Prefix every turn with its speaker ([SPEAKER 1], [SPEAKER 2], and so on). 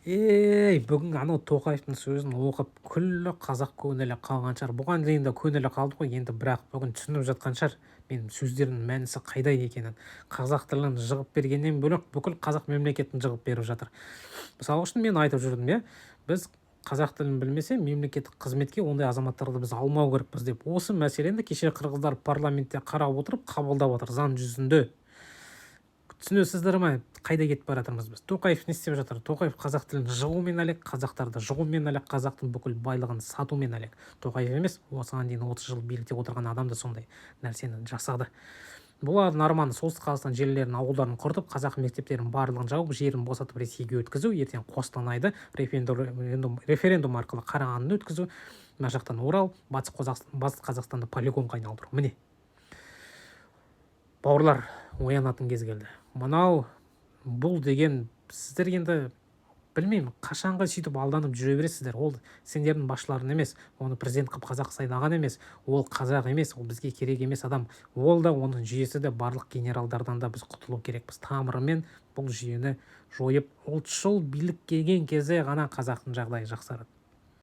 [SPEAKER 1] Бүгін анау Тоқаевтың сөзін оқып күллі қазақ көңілі қалған шығар. Бұған дейін де көңілі қалды ғой, енді бірақ бүгін түсініп жатқан шығар менің сөздердің мәнісі қайда екенін. Қазақ тілін жығып бергеннен бөлек бүкіл қазақ мемлекетін жығып беріп жатыр. Мысалы үшін мен айтып жүрдім, біз қазақ тілін білмесе мемлекеттік қызметке ондай азаматтарды біз алмау керекпіз деп. Осы мәселені кеше қырғыздар парламентте қарап отырып қабылдап отыр заң жүзінде. Түсінесіздер ма, қайда кетіп бара жатырмыз біз? Тоқаев не істеп жатыр? Тоқаев қазақ тілін жығумен әлек, қазақтарды жығумен әлек, қазақтың бүкіл байлығын сатумен әлек. Тоқаев емес, осыған дейін 30 жыл билікте отырған адам да сондай нәрсені жасады. Бұлардың арманы солтүстік Қазақстан жерлерін, ауылдарын құртып, қазақ мектептерін барлығын жауып, жерін босатып Ресейге өткізу, ертең Қостанайды референдум арқылы Қарағандыны өткізу, мына жақтан Орал, батыс Қазақстанды полигонға айналдыру. Міне, бауырлар, оянатын кез келді. Бұл деген сіздер енді білмеймін, қашанға сөйтіп алданып жүре бересіздер. Ол сендердің басшыларың емес, оны президент қылып қазақ сайлаған емес, ол қазақ емес, ол бізге керек емес адам. Ол да, оның жүйесі де, барлық генералдардан да біз құтылу керекпіз. Тамырымен бұл жүйені жойып, ұлтшыл билік келген кезде ғана қазақтың жағдайы жақсарады.